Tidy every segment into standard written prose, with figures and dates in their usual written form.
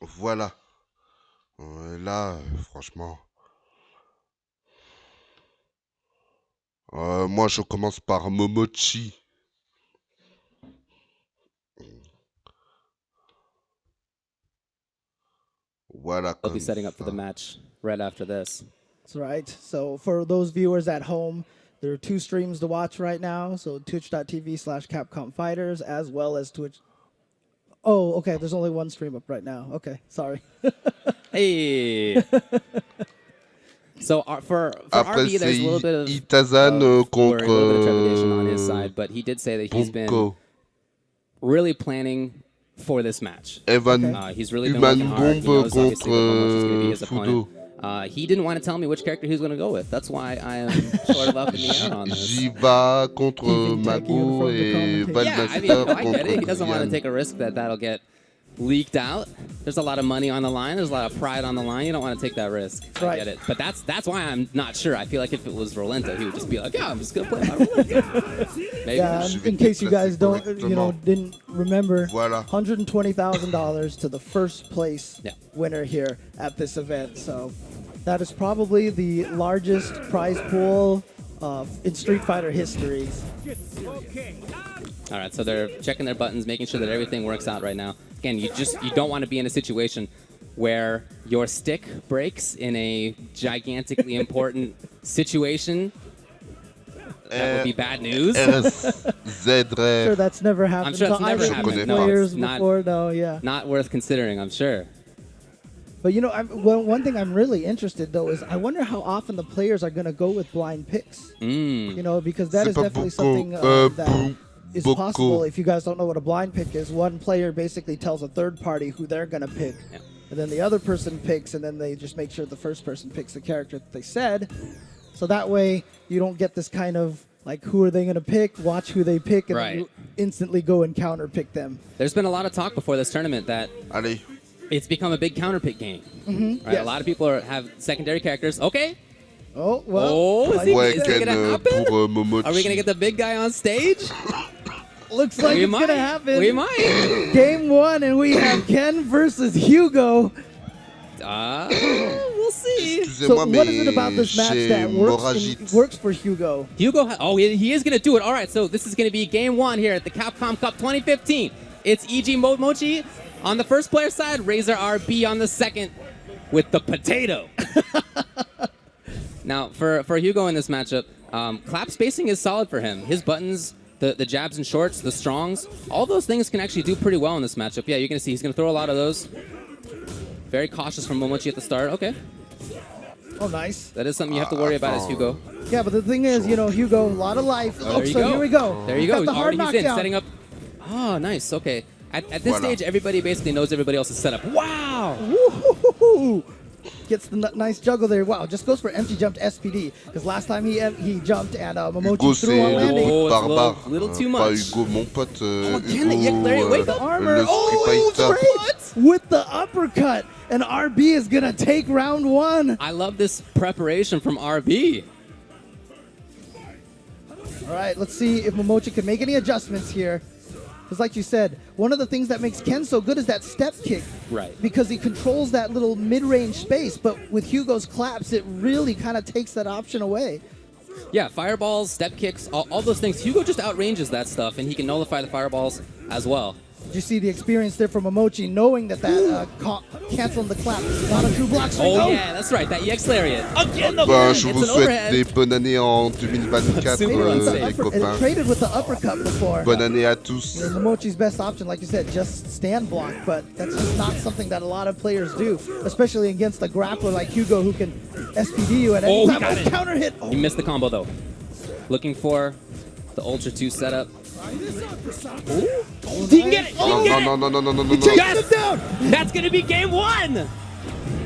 Voilà. Là, franchement. Moi, je commence par Momochi. Voilà, They'll be comme setting up for the ça. match right after this. That's right. So for those viewers at home, there are 2 streams to watch right now. So twitch.tv/Capcom Fighters as well as Twitch. Oh, okay. There's only 1 stream up right now. Okay, sorry. Hey. So for Après, RB, there's a little c'est bit of Itazan worry, contre a little bit of trepidation on his side, but he did say that he's been Bunko. really planning for this match. Evan He's really been Human working hard. He Bomb knows obviously that Momochi's going to be his contre opponent. Fudo. He didn't want to tell me which character he was going to go with. That's why I am sort of up in the air on this. Jiva contre Even taking it Mago from the et commentator. Yeah, I mean, Valmaster I get it. He contre doesn't want to Brian. take a risk that'll get leaked out. There's a lot of money on the line. There's a lot of pride on the line. You don't want to take that risk. I Right. get it. But that's why I'm not sure. I feel like if it was Rolento, he would just be like, yeah, I'm just going to play my Rolento. Maybe. Yeah, Je vais in case you guys don't, correctement. didn't remember, Voilà. $120,000 to the first place Yeah. winner here at this event. So that is probably the largest prize pool in Street Fighter history. All right, so they're checking their buttons, making sure that everything works out right now. Again, you don't want to be in a situation where your stick breaks in a gigantically important situation. That would be bad news. Sure, that's never happened sure to that's never either happened. No, players it's not- before. No, yeah. Not worth considering, I'm sure. But one thing I'm really interested though is I wonder how often the players are going to go with blind picks. Because that C'est is pas definitely beaucoup, something that is beaucoup. possible. If you guys don't know what a blind pick is, one player basically tells a third party who they're going to pick. Yeah. And then the other person picks, and then they just make sure the first person picks the character that they said. So that way you don't get this kind of like, who are they going to pick? Watch who they pick, and then Right. you instantly go and counter pick them. There's been a lot of talk before this tournament that Allez. it's become a big counterpick game. Right? Yes. A lot of people have secondary characters. Okay. Oh, well. Oh, is he- like is you it said, gonna happen? Pour Momochi. Are we going to get the big guy on stage? looks like we it's might. going to happen. We might. Game 1, and we have Ken versus Hugo. We'll see. So Excusez-moi, what mais is it about this match j'ai that Moragite. works for Hugo? Hugo, he is going to do it. All right, so this is going to be game 1 here at the Capcom Cup 2015. It's EG Momochi on the first player side, Razor RB on the second with the potato. Now, for Hugo in this matchup, clap spacing is solid for him. His buttons, the jabs and shorts, the strongs, all those things can actually do pretty well in this matchup. Yeah, you're going to see he's going to throw a lot of those. Very cautious from Momochi at the start. Okay, Oh, nice. that is something you have to worry about as Hugo. Yeah, but the thing is, Hugo, a lot of life. There you so go. here we go. There you Got go. the hard Already he's in, knockdown. setting up. Oh, nice. Okay. At this Voilà. stage, everybody basically knows everybody else's setup. Wow. Woo-hoo-hoo-hoo. Gets the nice juggle there. Wow, just goes for empty jump to SPD. Because last time he jumped and Hugo, Momochi c'est threw on le landing. Oh, it's a barbare. little too Pas much. Hugo, mon pote. again, Hugo, yeah, wake up. Armor. le Oh, Street Fighter. great! With the uppercut. And RB is going to take round 1. I love this preparation from RB. All right, let's see if Momochi can make any adjustments here. Because like you said, one of the things that makes Ken so good is that step kick. Right. Because he controls that little mid-range space, but with Hugo's claps, it really kind of takes that option away. Yeah, fireballs, step kicks, all those things. Hugo just outranges that stuff, and he can nullify the fireballs as well. Did you see the experience there from Momochi, knowing that canceling the clap, not a true block string? Oh, yeah, that's right. That EX lariat. Again, the Ben, man. je It's vous an souhaite overhead. des bonnes années en 2024, Super unsafe. les It copains. traded with the uppercut before. Bonne année à tous. Momochi's best option, like you said, just stand block, but that's just not something that a lot of players do, especially against a grappler like Hugo who can SPD you at any Oh, he time. got it. Counter hit. Oh, He missed the combo, though. Looking for the Ultra 2 setup. He can get it! He Non, can get non, it! non, non, non, non, non, non. takes it down. That's going to be game 1!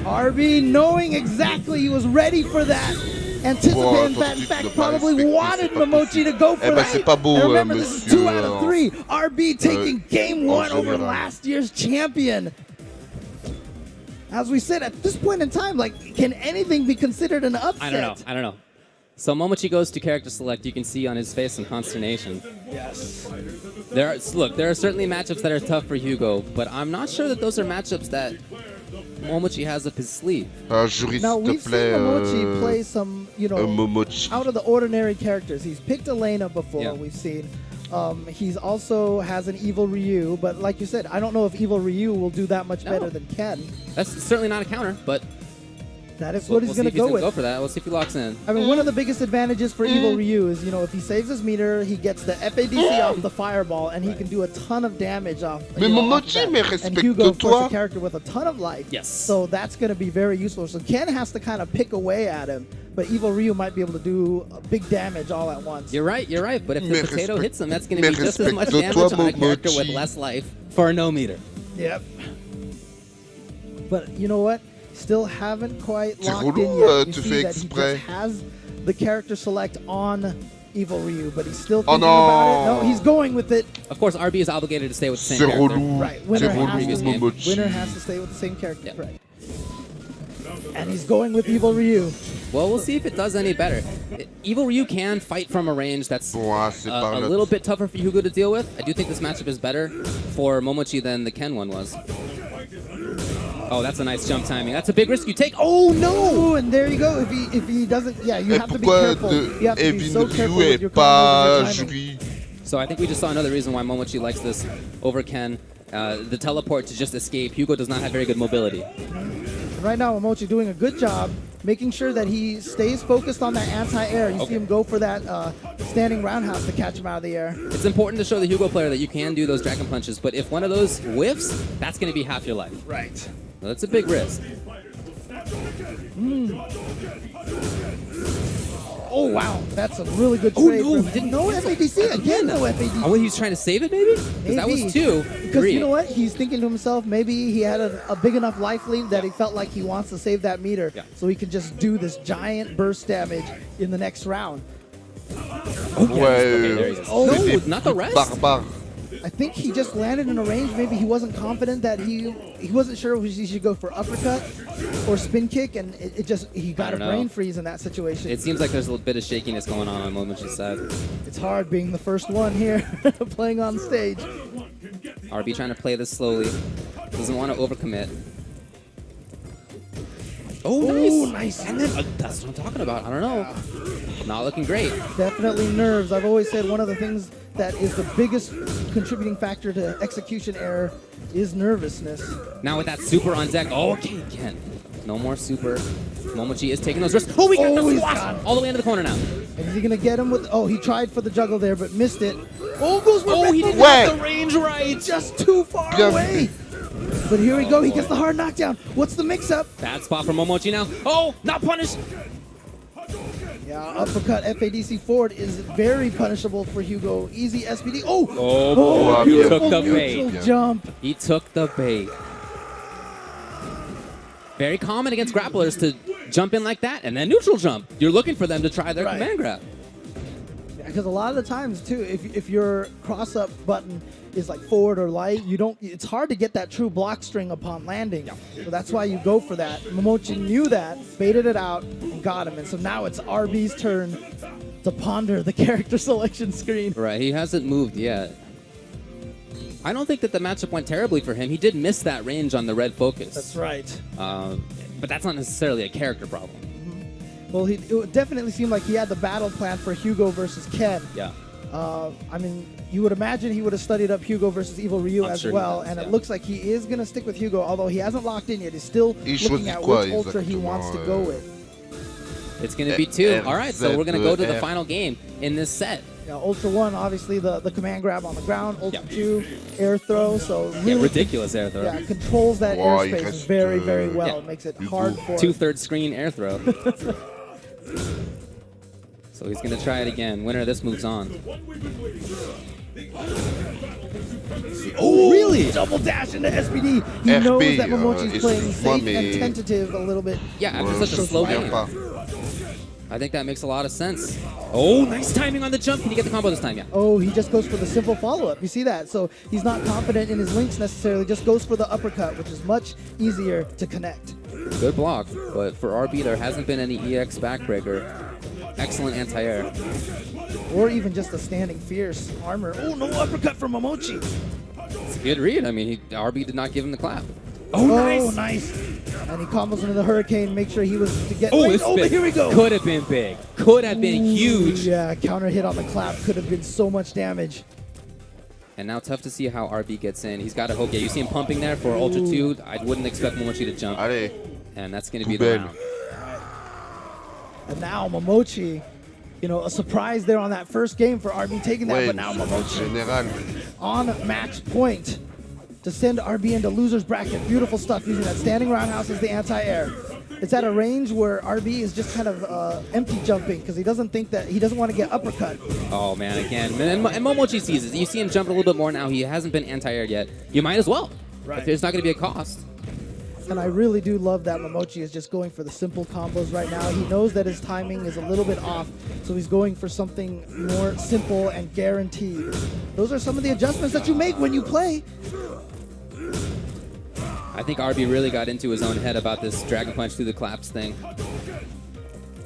RB knowing exactly he was ready for that. Anticipating that, in fact, probably wanted Momochi to go for Eh ben, that. c'est pas beau, And remember, this is monsieur, 2 out of 3. RB taking game 1 over général. last year's champion. As we said, at this point in time, like, can anything be considered an upset? I don't know. So Momochi goes to character select. You can see on his face some consternation. Yes. There are certainly matchups that are tough for Hugo, but I'm not sure that those are matchups that Momochi has up his sleeve? Jury, Now s'il te we've seen plaît. Momochi play some, Momochi. out of the ordinary characters. He's picked Elena before. Yeah. We've seen. He's also has an evil Ryu, but like you said, I don't know if evil Ryu will do that much better than Ken. That's certainly not a counter, but That is we'll what he's see going if to go gonna with. go for that. We'll see if he locks in. I mean, one of the biggest advantages for Evil Ryu is, if he saves his meter, he gets the FADC off the fireball, and he can do a ton of damage off. Mais Momochi, mais and Hugo, of course, respecte-toi. a character with a ton of life. Yes. So that's going to be very useful. So Ken has to kind of pick away at him, but Evil Ryu might be able to do big damage all at once. You're right. But if the Mais potato hits him, that's going mais to be just as much respecte-toi, damage on a character with Momochi. less life for a no meter. Yep. But you know what? Still haven't quite C'est locked in relou, yet. You tu see fais that he exprès. just has the character select on Evil Ryu, but he's still Oh, thinking about it. no. No, he's going with it. Of course, RB is obligated to stay with the same C'est character. relou. Right. C'est Winner relou, has, to, game. Momochi. winner has to stay with the same character. Yep. Right. And he's going with Evil Ryu. Well, we'll see if it does any better. Evil Ryu can fight from a range that's Bon, c'est par a là. little bit tougher for Hugo to deal with. I do think this matchup is better for Momochi than the Ken one was. Oh, that's a nice jump timing. That's a big risk you take. Oh, no! Oh, and there you go. If he doesn't, yeah, you Et have to be pourquoi careful. de You have to be Evin so careful Ryu with et your pas combos and your timing. Jury? So I think we just saw another reason why Momochi likes this over Ken. The teleport to just escape. Hugo does not have very good mobility. Right now, Momochi doing a good job making sure that he stays focused on that anti-air. You see him go for that standing roundhouse to catch him out of the air. It's important to show the Hugo player that you can do those dragon punches, but if one of those whiffs, that's going to be half your life. Right. So that's a big risk. Oh, wow. That's a really good Oh, trade. no, from he didn't- no FADC. Again, no FADC. Oh, he was trying to save it, maybe? Because that was Maybe. two. Because Three. you know what? He's thinking to himself, maybe he had a big enough life lead that he felt like he wants to save that meter Yeah. so he can just do this giant burst damage in the next round. Okay, there he Ouais, is. Oh, no, c'était not the rest. barbare. I think he just landed in a range. Maybe he wasn't confident that he wasn't sure if he should go for uppercut or spin kick, and it just he got a don't know. brain freeze in that situation. It seems like there's a little bit of shakiness going on Momochi's side. It's hard being the first one here playing on stage. RB trying to play this slowly. Doesn't want to overcommit. Oh, nice. Ooh, nice. And then, that's what I'm talking about. I don't know. Not looking great. Definitely nerves. I've always said one of the things that is the biggest contributing factor to execution error is nervousness. Now with that super on deck. Oh, okay, again. No more super. Momochi is taking those risks. Oh, we got Oh, the he's squash gone. all the way into the corner now. And is he gonna get him with? Oh, he tried for the juggle there, but missed it. Oh, goes for Oh, he Red didn't Bull. Ouais. get the range right. Just too far Bien away. But here we go. He gets the hard knockdown. What's the mix-up? Bad spot for Momochi now. Oh, not punished. Yeah, uppercut FADC forward is very punishable for Hugo. Easy SPD. Oh, Oh, he beautiful took the neutral bait. jump. He took the bait. Very common against grapplers to jump in like that and then neutral jump. You're looking for them to try their Right. command grab. Because a lot of the times too, if your cross-up button is like forward or light, you don't. It's hard to get that true block string upon landing. So that's why you go for that. Momochi knew that, baited it out, and got him. And so now it's RB's turn to ponder the character selection screen. Right, he hasn't moved yet. I don't think that the matchup went terribly for him. He did miss that range on the red focus. That's right. But that's not necessarily a character problem. Well, it definitely seemed like he had the battle plan for Hugo versus Ken. Yeah. I mean, you would imagine he would have studied up Hugo versus Evil Ryu I'm as sure he well, has, and yeah. it looks like he is going to stick with Hugo, although he hasn't locked in yet. He's still Il looking choisit at quoi, which ultra he exactement, wants to go with. It's going to be two. R, All right, so Z, we're going to go to the R. final game in this set. Yeah, Ultra 1, obviously the command grab on the ground. Ultra Yeah. 2, air throw. So really, Yeah, ridiculous air throw. yeah, controls that Wow, airspace il reste, very, very well. yeah. It makes it Hugo. hard for him. 2/3 screen air throw. So he's going to try it again. Winner of this moves on. Oh, really? Double dash into SPD. He RP, knows that Momochi's playing excuse-moi, safe and mais- tentative a little bit. Yeah, after Ouais, such je a me slow souviens game. pas. I think that makes a lot of sense. Oh, nice timing on the jump. Can you get the combo this time? Yeah. Oh, he just goes for the simple follow-up. You see that? So he's not confident in his links necessarily, just goes for the uppercut, which is much easier to connect. Good block, but for RB, there hasn't been any EX backbreaker. Excellent anti-air. Or even just a standing fierce armor. Oh, no uppercut from Momochi. It's a good read. I mean, RB did not give him the clap. Oh, nice. Nice. And he combos into the Hurricane, make sure he was to get... Oh, but here we go. Could have been big. Could have been huge. Yeah, counter hit on the clap could have been so much damage. And now tough to see how RB gets in. He's got a hook. Yeah, you see him pumping there for Ultra 2. I wouldn't expect Momochi to jump. Allez. And that's going to be the round. And now Momochi, you know, a surprise there on that first game for RB taking that, but now Momochi Général. on match point to send RB into loser's bracket. Beautiful stuff using that standing roundhouse as the anti-air. It's at a range where RB is just kind of empty jumping because he doesn't want to get uppercut. Oh man, again, and Momochi sees it. You see him jump a little bit more now. He hasn't been anti-air yet. You might as well. Right. If there's not going to be a cost. And I really do love that Momochi is just going for the simple combos right now. He knows that his timing is a little bit off, so he's going for something more simple and guaranteed. Those are some of the adjustments that you make when you play. I think RB really got into his own head about this Dragon Punch through the claps thing.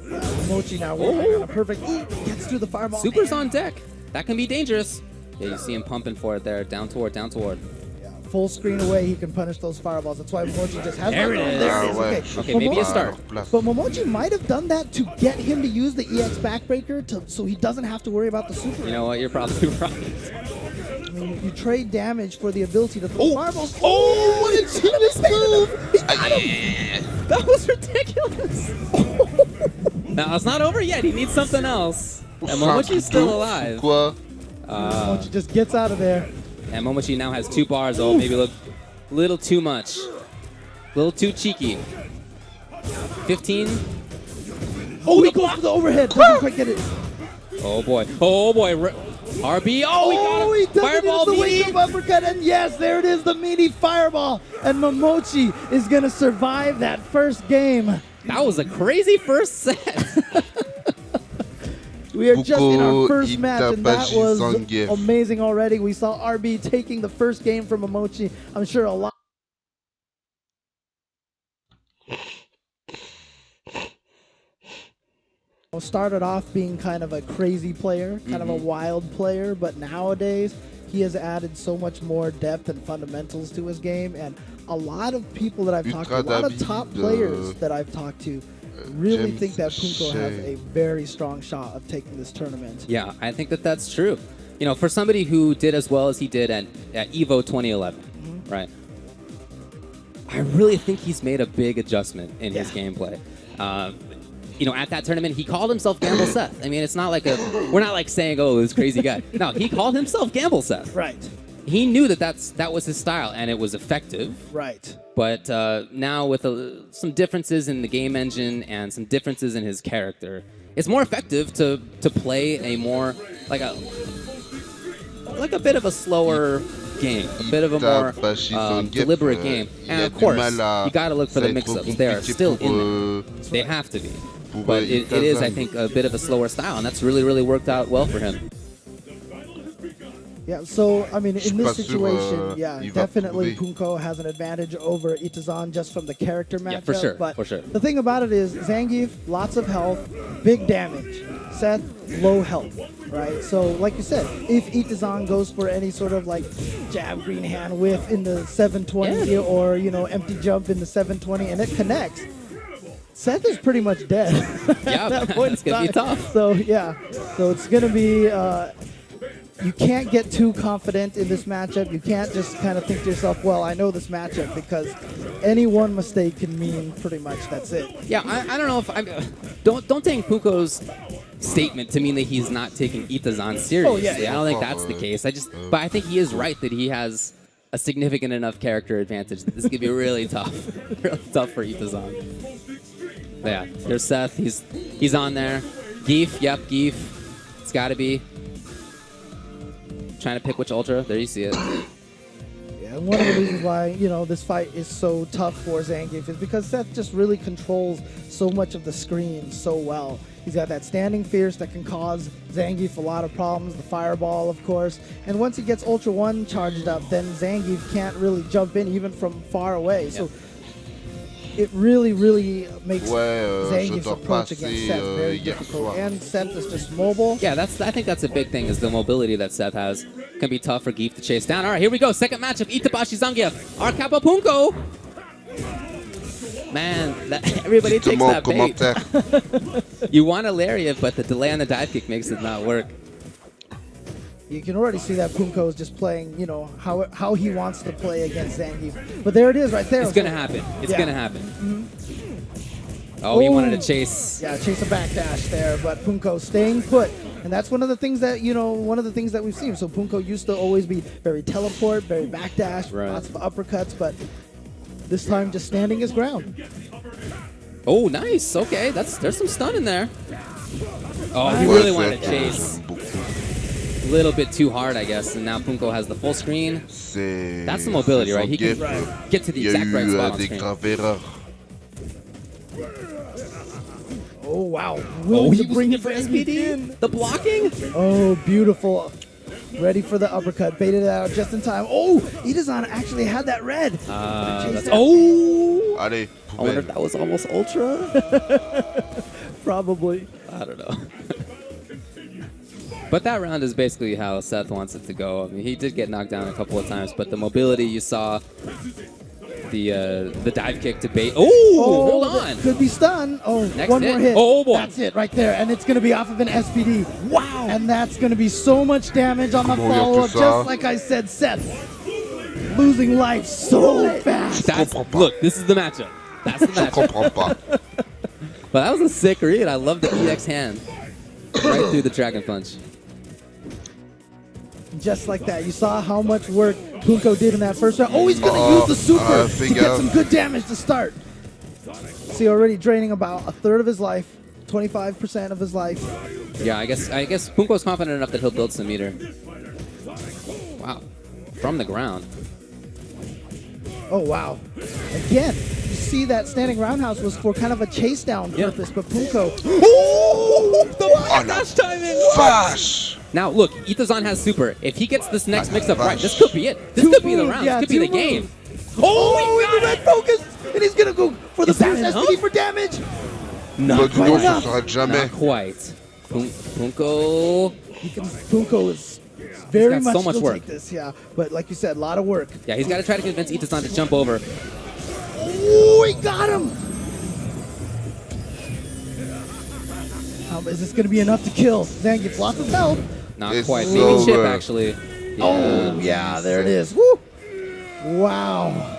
Momochi now working on a perfect gets through the fireball. Super's on deck. That can be dangerous. Yeah, you see him pumping for it there. Down toward, down toward. Yeah, full screen away, he can punish those fireballs. That's why Momochi just has There it is. There it is. Okay, maybe a start. But Momochi might have done that to get him to use the EX backbreaker so he doesn't have to worry about the super. You know what? You're probably right. I mean, you trade damage for the ability to throw fireballs. Oh, what a genius move! He got him. That was ridiculous. Now, it's not over yet. He needs something else. And Momochi's still alive. Momochi just gets out of there. And Momochi now has 2 bars. Oh, maybe a little too much. A little too cheeky. 15. Oh, he goes for the overhead. Doesn't quite get it. Oh, boy. Oh, boy. RB. Oh, he got him. Fireball the meaty. wake-up uppercut. And yes, there it is, the meaty fireball. And Momochi is going to survive that first game. That was a crazy first set. We are just in our first match, and that was amazing already. We saw RB taking the first game from Momochi. I'm sure a lot. Started off being kind of a crazy player, kind of a wild player, but nowadays he has added so much more depth and fundamentals to his game, and a lot of people that I've talked to, a lot of top players that I've talked to, really think that Punko has a very strong shot of taking this tournament. Yeah, I think that that's true. You know, for somebody who did as well as he did at EVO 2011, right? I really think he's made a big adjustment in his gameplay. You know, at that tournament, he called himself Gamble Seth. I mean, it's not like we're not like saying, oh, this crazy guy. No, he called himself Gamble Seth. Right. He knew that was his style, and it was effective. Right. But now with some differences in the game engine and some differences in his character, it's more effective to play a more like a bit of a slower game, a bit of a more deliberate game. And of course, you got to look for the mix-ups. They are still in there. They have to be. But it is, I think, a bit of a slower style, and that's really, really worked out well for him. Yeah, so, I mean, in this situation, definitely Punko has an advantage over Itazan just from the character matchup. Yeah, for sure, but for sure. The thing about it is, Zangief, lots of health, big damage. Seth, low health, right? So, like you said, if Itazan goes for any sort of, like, jab green hand whiff in the 720 or, you know, empty jump in the 720 and it connects, Seth is pretty much dead. Yeah, that's going to be tough. So, yeah. So, it's going to be... you can't get too confident in this matchup. You can't just kind of think to yourself, well, I know this matchup, because any one mistake can mean pretty much that's it. Yeah, I don't know if don't take Punko's statement to mean that he's not taking Itazan seriously. I don't think that's the case. But I think he is right that he has a significant enough character advantage that this could be really tough, really tough for Itazan. But yeah, there's Seth. He's on there. Geef, yep, Geef. It's got to be. Trying to pick which ultra. There you see it. Yeah, and one of the reasons why, you know, this fight is so tough for Zangief is because Seth just really controls so much of the screen so well. He's got that standing fierce that can cause Zangief a lot of problems, the fireball, of course. And once he gets Ultra 1 charged up, then Zangief can't really jump in even from far away. So it really, really makes Zangief's approach against Seth very difficult. And Seth is just mobile. Yeah, I think that's a big thing, is the mobility that Seth has. Can be tough for Geef to chase down. All right, here we go. Second matchup, Itabashi Zangief. Our Capo Punko Man, everybody takes Dites-moi en that bait. commentaire. You want a lariat, but the delay on the dive kick makes it not work. You can already see that Punko is just playing, you know, how he wants to play against Zangief. But there it is right there. It's going to happen. It's Yeah. going to happen. Oh, he wanted to chase. Yeah, chase a backdash there, but Punko staying put. And that's one of the things that, you know, we've seen. So Punko used to always be very teleport, very backdash, Right. lots of uppercuts, but this time just standing his ground. Oh, nice. Okay, there's some stun in there. Oh, he really wanted to chase. A little bit too hard, I guess. And now Punko has the full screen. That's the mobility, right? He can get to the exact right spot on screen. erreurs. Oh, wow. Oh, he to was bring bringing it for Zangief SPD. in. The blocking. Oh, beautiful. Ready for the uppercut. Baited it out just in time. Oh, Itazan actually had that red. Oh! Allez, I wonder if poubelle. that was almost ultra. Probably. I don't know. But that round is basically how Seth wants it to go. I mean, he did get knocked down a couple of times, but the mobility you saw, the dive kick to bait. Oh, hold on. Could be stun. Oh, Next one hit. more hit. Oh, boy. That's it right there. And it's going to be off of an SPD. Wow. And that's going to be so much damage on the Comment follow-up. tout ça. Just like I said, Seth losing life so fast. Look, this is the matchup. That's the Je matchup. comprends pas. But that was a sick read. I love the EX hand. Right through the Dragon Punch. Just like that. You saw how much work Punko did in that first round. Oh, he's going to use the super to get some good damage to start. See, already draining about a third of his life, 25% of his life. Yeah, I guess Punko's confident enough that he'll build some meter. Wow. From the ground. Oh, wow. Again, you see that standing roundhouse was for kind of a chase down purpose, but Punko. Oh, the Oh, no. dash timing. Vache! Now, look, Itazan has super. If he gets this next mix-up right, this could be it. This could be the round. Yeah, this could be the two game. moves. Oh, he got red focus, and he's going to go for the Is that fierce enough? SPD for damage. Not Bah, dis donc, enough. ce sera jamais. Not quite. Punko. Punko is very got much so much still work. take this, yeah. But like you said, a lot of work. Yeah, he's got to try to convince Itazan to jump over. Oh, he got him. Is this going to be enough to kill? Zangief lots of health. Not It's quite. so Maybe Chip, good. actually. Yeah. Oh, yeah, there it is. Woo! Wow.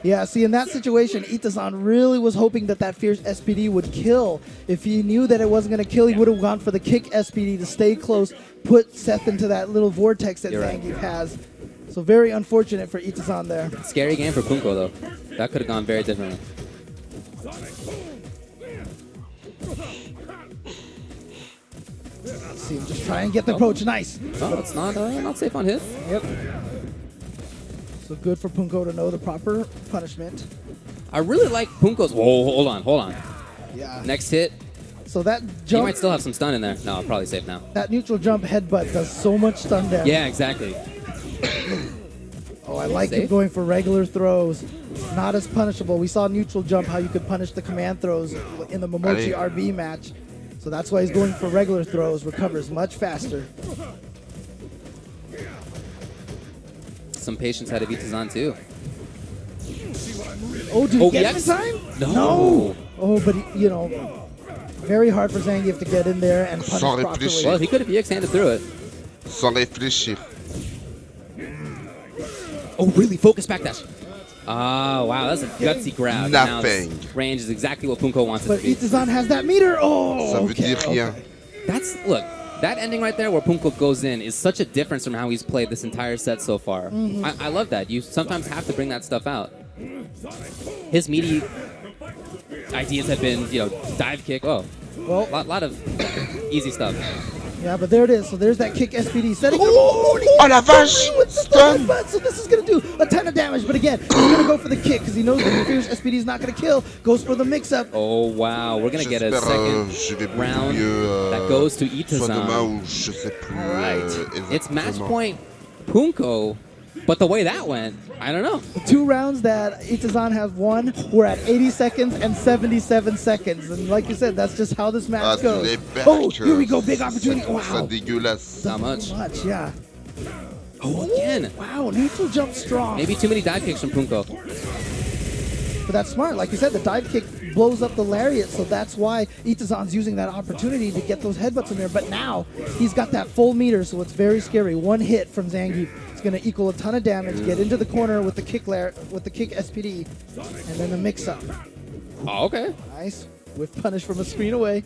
Yeah, see, in that situation, Itazan really was hoping that that fierce SPD would kill. If he knew that it wasn't going to kill, he would have gone for the kick SPD to stay close, put Seth into that little vortex that You're right. Zangief has. So very unfortunate for Itazan there. Scary game for Punko, though. That could have gone very differently. See him just try and get the approach. Nice. Oh, it's not safe on hit. Yep. So good for Punko to know the proper punishment. I really like Punko's. Whoa, hold on. Yeah. Next hit. So that He jump, might still have some stun in there. No, probably safe now. that neutral jump headbutt does so much stun damage. Yeah, exactly. Oh, I like him Safe? going for regular throws. Not as punishable. We saw neutral jump, how you could punish the command throws in the Momochi Allez. RB match. So that's why he's going for regular throws, recovers much faster. Some patience out of Itazan, too. Oh, did he get him in yes. time? No. Oh, but, you know, very hard for Zangief to get in there and punish Sans properly. réfléchir. Well, he could have EX-handed through it. Sans réfléchir. Oh, really? Focus backdash. Oh, wow. That's a gutsy grab. Now Nothing. this range is exactly what Punko wants it But to be. Itazan has that meter. Oh, Ça veut okay, dire rien. That's, look, that ending right there where Punko goes in is such a difference from how he's played this entire set so far. I love that. You sometimes have to bring that stuff out. His meaty ideas have been, you know, dive kick. Oh, Well, lot of easy stuff. yeah, but there it is. So there's that kick SPD setting. Oh la vache! With the Stun! headbutt. So this is going to do a ton of damage. But again, he's going to go for the kick because he knows that the fierce SPD is not going to kill. Goes for the mix-up. Oh, wow. We're going to get a J'espère, second je vais beaucoup round mieux, that goes to soit demain Itazan. ou je sais plus. All right. It's match exactement. point Punko, but the way that went, I don't know. The 2 rounds that Itazan has won were at 80 seconds and 77 seconds. And like you said, that's just how this match Ah, goes. les Oh, berks, here we go. Big opportunity. c'est ça Wow. dégueulasse. Not much. Much, yeah. Oh, again. Wow, neutral jump strong. Maybe too many dive kicks from Punko. But that's smart. Like you said, the dive kick blows up the lariat, so that's why Itazan's using that opportunity to get those headbutts in there. But now he's got that full meter, so it's very scary. One hit from Zangief is going to equal a ton of damage. Get into the corner with the kick SPD, and then the mix-up. Oh, okay. Nice. With punish from a screen away.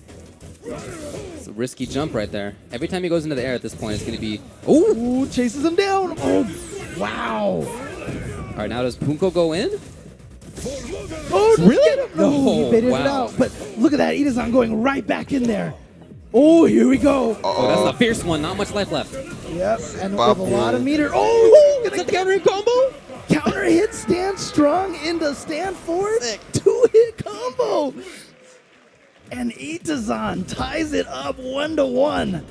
It's a risky jump right there. Every time he goes into the air at this point, it's going to be... Ooh! Ooh, chases him down. Oh, wow. All right, now does Punko go in? Oh, Really? No, No, he baited it wow. out. But look at that. Itazan going right back in there. Oh, here we go. Oh, that's the fierce one. Not much life left. Yep, and with a lot of meter. Oh, It's a counter combo? counter hit, stand strong into stand forward. 2-hit combo. And Itazan ties it up 1-1.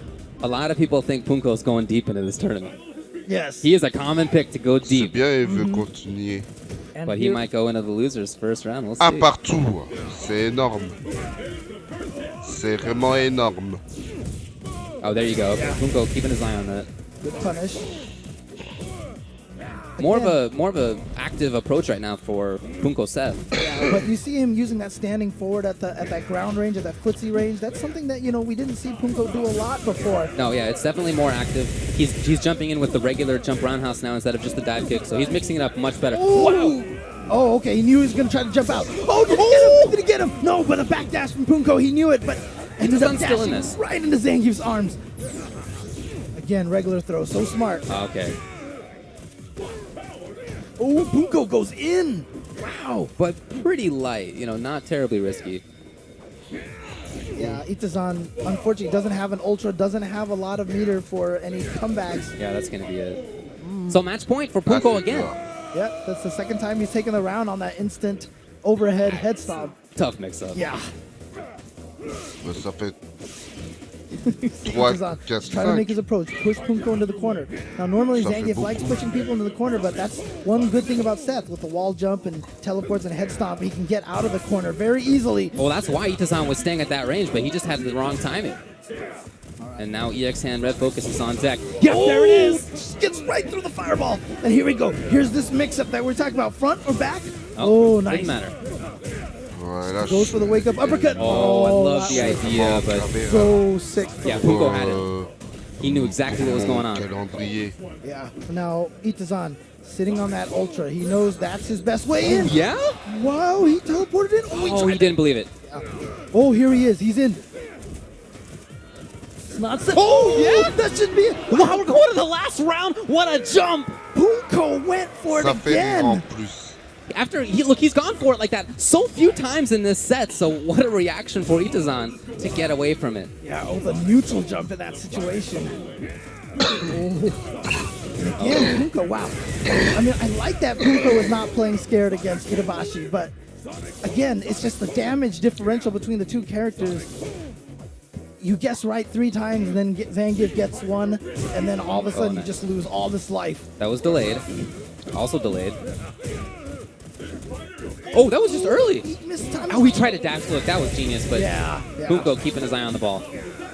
A lot of people think Punko's going deep into this tournament. Yes. He is a common pick to go C'est deep, bien, il veut continuer. And but he here- might go into the losers first round. We'll Un see. partout. C'est énorme. C'est vraiment énorme. Oh, there you go. Punko keeping his eye on that. Good punish. More of a active approach right now for Punko Seth. Yeah, but you see him using that standing forward at that ground range, at that footsie range. That's something that we didn't see Punko do a lot before. No, yeah, it's definitely more active. He's jumping in with the regular jump roundhouse now instead of just the dive kick, so he's mixing it up much better. Wow. Oh, okay. He knew he was going to try to jump out. Oh, did he get him? No, but a backdash from Punko. He knew it, but ended up Itazan's still in dashing this. right into Zangief's arms. Again, regular throw. So smart. Okay. Oh, Punko goes in. Wow. But pretty light, not terribly risky. Yeah, Itazan, unfortunately, doesn't have an ultra, doesn't have a lot of meter for any comebacks. Yeah, that's going to be it. So match point for Punko again. Yep, that's the second time he's taken the round on that instant overhead head stomp. Tough mix-up. Yeah. Ça fait 3, Itazan 4, is trying to make his 5. approach, push Punko into the corner. Now, normally Ça fait Zangief likes beaucoup. pushing people into the corner, but that's one good thing about Seth. With the wall jump and teleports and head stomp, he can get out of the corner very easily. Well, that's why Itazan was staying at that range, but he just had the wrong timing. And now EX Hand Red Focus is on deck. Yep, there it is. Just gets right through the fireball. And here we go. Here's this mix-up that we're talking about. Front or back? Oh, nice. Didn't matter. Voilà, Goes for the wake-up uppercut. Oh, I love the that was idea, but so sick. yeah, Punko had it. He knew exactly what was going on. Calendrier. Yeah. Now, Itazan sitting on that ultra. He knows that's his best way in. Yeah? Wow, he teleported in. Oh, he didn't believe it. Oh, here he is. He's in. It's not set. Oh, yeah? That should be it. Wow, we're going to the last round. What a jump! Punko went for it Ça fait rire en again. plus. After he's gone for it like that so few times in this set. So what a reaction for Itazan to get away from it. Yeah, oh, the neutral jump in that situation. Again, Punko, wow. I mean, I like that Punko is not playing scared against Itabashi, but again, it's just the damage differential between the two characters. You guess right 3 times, and then Zangief gets 1, and then all of a sudden nice. you just lose all this life. That was delayed. Also delayed. Oh, that was just early. He missed time. Oh, he tried to dash. Look, that was genius. But Yeah, yeah. Punko keeping his eye on the ball.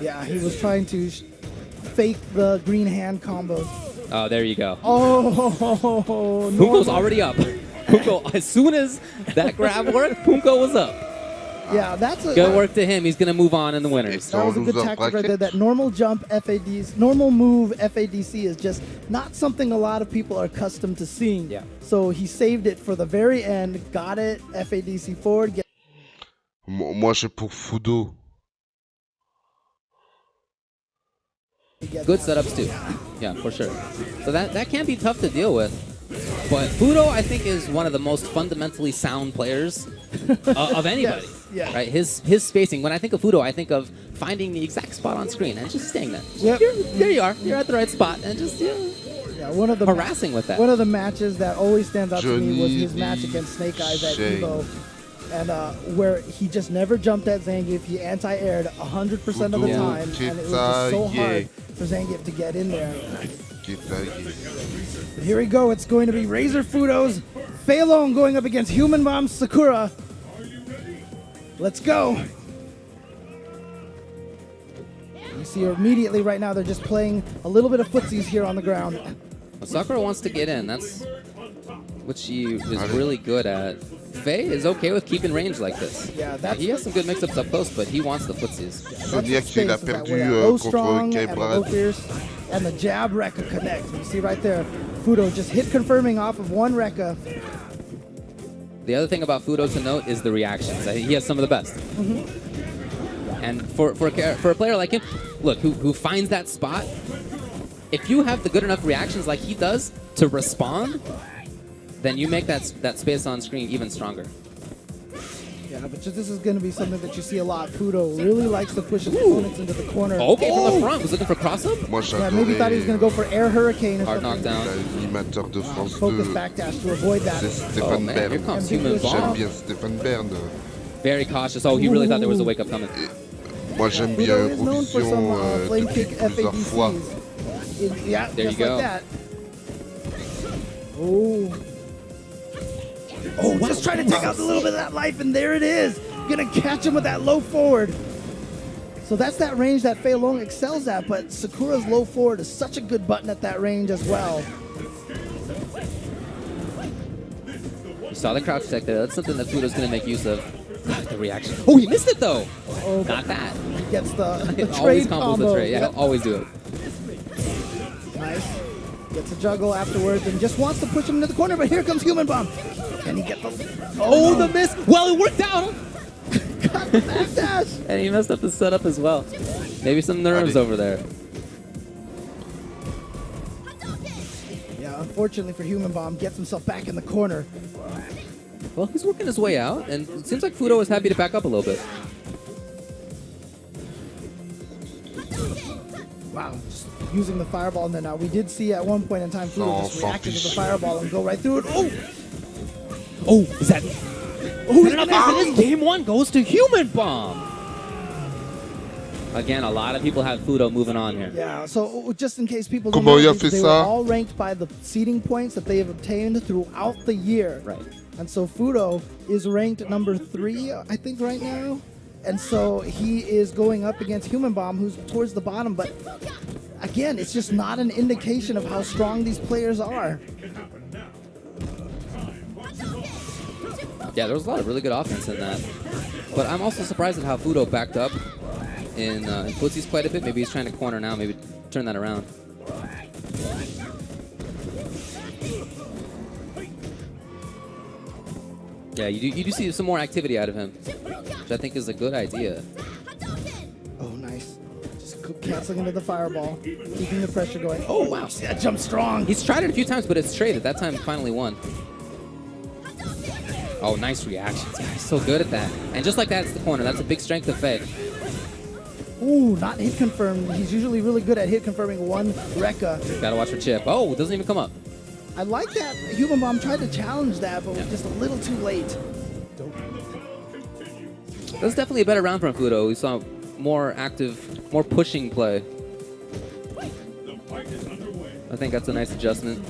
Yeah, he was trying to fake the green hand combos. Oh, there you go. Oh, Punko's already up. Punko, as soon as that grab worked, Punko was up. Yeah, that's a Good work to him. He's going to move on in the winners. That was a good Loser tactic right bracket. there. That normal jump FADs, normal move FADC is just not something a lot of people are accustomed to seeing. Yeah. So he saved it for the very end, got it, FADC forward. Moi, j'ai pour Fudo. Good setups too. Yeah, for sure. So that can be tough to deal with. But Fudo, I think, is one of the most fundamentally sound players of anybody. Yes, yeah. Right? His spacing. When I think of Fudo, I think of finding the exact spot on screen and just staying there. Yep. There you are. You're at the right spot, and just Yeah, one of the harassing with that. One of the matches that always stands out to me was Johnny his match against Snake Eyes at Shane. Evo. And where he just never jumped at Zangief. He anti-aired 100% of the Yeah. time. And it was just so Yeah. hard for Zangief to get in there. Kétaillé. But here we go. It's going to be Razor Fudo's Feilong going up against Human Bomb Sakura. Let's go. You see immediately right now they're just playing a little bit of footsies here on the ground. Well, Sakura wants to get in. That's which she is really good at. Faye is okay with keeping range like this. Yeah, that's he has some good mix-ups up close, but he wants the footsies. Soniac, il a perdu low contre strong and the low K-Brad. fierce, and the jab Rekka connects. You see right there, Fudo just hit confirming off of one Rekka. The other thing about Fudo to note is the reactions. He has some of the best. And for a player like him, look, who finds that spot, if you have the good enough reactions like he does to respond, then you make that space on screen even stronger. Yeah, but just, this is going to be something that you see a lot. Fudo really likes to push his opponents into the corner. Okay, from the front. Was looking for cross-up? Moi, Yeah, maybe thought he was going to go for air hurricane or Hard something. knockdown. L'animateur de France Focus 2, backdash to avoid that. c'est Oh, Stéphane man, here Bern. comes Human J'aime J'aime Bomb. bien Stéphane Bern. Very cautious. Oh, he really thought there was a wake-up coming. Moi, j'aime bien Fudo is known for some Eurovision flame kick depuis plusieurs fois. FADCs. Yeah, There just you go. like that. Oh. Oh, just trying to take out a little bit of that life, and there it is. Gonna catch him with that low forward. So that's that range that Fei Long excels at, but Sakura's low forward is such a good button at that range as well. You saw the crouch tech there. That's something that Fudo's going to make use of. The reaction. Oh, he missed it, though. Oh, Not that. He gets the Always trade combos combo. the trade. Yeah, Yep. he'll always do it. Nice. Gets a juggle afterwards and just wants to push him into the corner, but here comes Human Bomb. Can he get the... Oh, no. the miss. Well, it worked out. Got the backdash. And he messed up the setup as well. Maybe some nerves over there. Yeah, unfortunately for Human Bomb, gets himself back in the corner. Well, he's working his way out, and it seems like Fudo is happy to back up a little bit. Wow, just using the fireball. And then we did see at one point in time Fudo Oh, just reacted to the Fampiche. fireball and go right through it. Oh! Oh, is that... Oh, Is it enough? It is. Game 1 goes to Human Bomb. Again, a lot of people have Fudo moving on here. Yeah, so just in case people don't Comment il know, a fait they were ça? all ranked by the seeding points that they have obtained throughout the year. Right. And so Fudo is ranked number 3, I think, right now. And so he is going up against Human Bomb, who's towards the bottom. But again, it's just not an indication of how strong these players are. Yeah, there was a lot of really good offense in that. But I'm also surprised at how Fudo backed up in footsies quite a bit. Maybe he's trying to corner now. Maybe turn that around. Yeah, you do see some more activity out of him, which I think is a good idea. Oh, nice. Just canceling into the fireball, keeping the pressure going. Oh, wow. See that jump strong. He's tried it a few times, but it's traded. That time finally won. Oh, nice reactions. Yeah, he's so good at that. And just like that, it's the corner. That's a big strength of Faye. Ooh, not hit confirmed. He's usually really good at hit confirming one Rekka. Gotta watch for chip. Oh, it doesn't even come up. I like that Human Bomb tried to challenge that, but was just a little too late. That's definitely a better round from Fudo. We saw more active, more pushing play. I think that's a nice adjustment.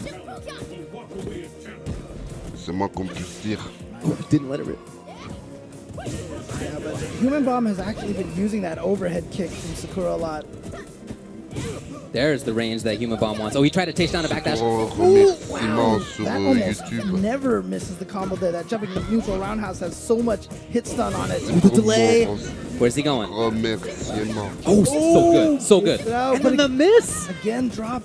C'est moins qu'on puisse dire. Didn't let it rip. Yeah, but Human Bomb has actually been using that overhead kick from Sakura a lot. There's the range that Human Bomb wants. Oh, he tried to chase down a backdash. Remerciement sur That almost YouTube. never misses the combo there. That jumping neutral roundhouse has so much hit stun on it. The delay. Where's he going? Remerciement. Oh, so good. So good. Out, And but then the miss. again, drop.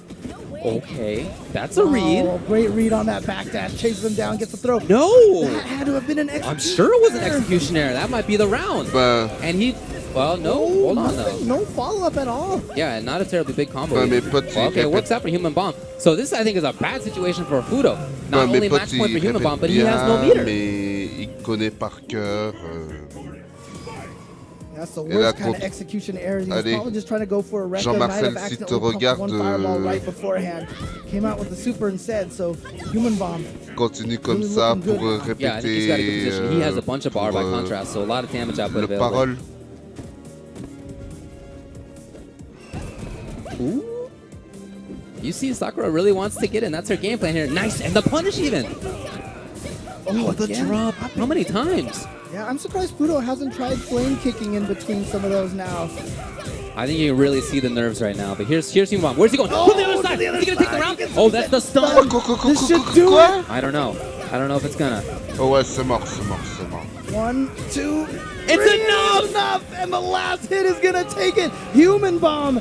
Okay. That's a read. Oh, great read on that backdash. Chases him down, gets the throw. No. That had to have been an execution. I'm sure it was an execution error. That might be the round. Ben, And he... Well, no. Hold on, though. No follow-up at all. Yeah, not a terribly big combo. Ben, mes either. potes, Well, okay, it ils works out for Human Bomb. So this, I think, is a bad situation for Fudo. Not ben, mes only potes, match point for ils Human Bomb, répètent but he has no bien, meter. mais il connaît par cœur. That's the Et là, worst kind of contre- execution error. He was Allez. probably just trying to go for a record. Jean-Marcel, Might have si te accidentally pumped regarde, one fireball right beforehand. Came out with the super instead, so Human Bomb. Continue comme Really ça looking pour good. Yeah, I think he's got a good répéter position. He has a bunch of bar by pour, contrast, so a lot of damage output le available. parole. Ooh. You see, Sakura really wants to get in. That's her game plan here. Nice, and the punish even. Oh, the again? drop. How many times? Yeah, I'm surprised Fudo hasn't tried flame kicking in between some of those now. I think you can really see the nerves right now. But here's Human Bomb. Where's he going? Oh, From the other side. to the Is he other going to take the side. round? Gets Oh, that's the stun. stun. This should do it. I don't know. I don't know if it's gonna. Oh ouais, c'est mort, c'est mort, c'est mort. 1, 2, It's three, enough! enough! And the last hit is gonna take it. Human Bomb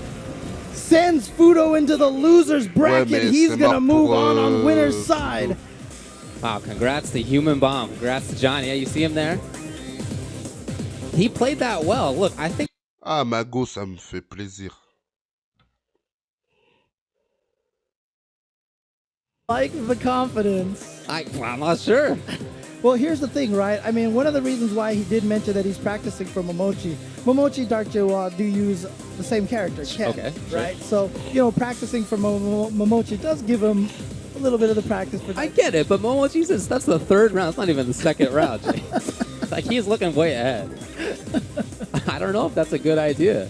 sends Fudo into the loser's bracket. mais He's c'est gonna mort move pour, on winner's Fudo. side. Wow, congrats to Human Bomb. Congrats to Johnny. Yeah, you see him there? He played that well. Look, I think Ah, Mago, ça me fait plaisir. Like the confidence. I'm not sure. Well, here's the thing, right? I mean, one of the reasons why he did mention that he's practicing for Momochi. Momochi, Dark Jawa do use the same character, Ken, Okay, sure. right? So, you know, practicing for Momochi does give him a little bit of the practice. For I get it, but Momo, Jesus, that's the third round. It's not even the second round, Jay. Like, he's looking way ahead. I don't know if that's a good idea.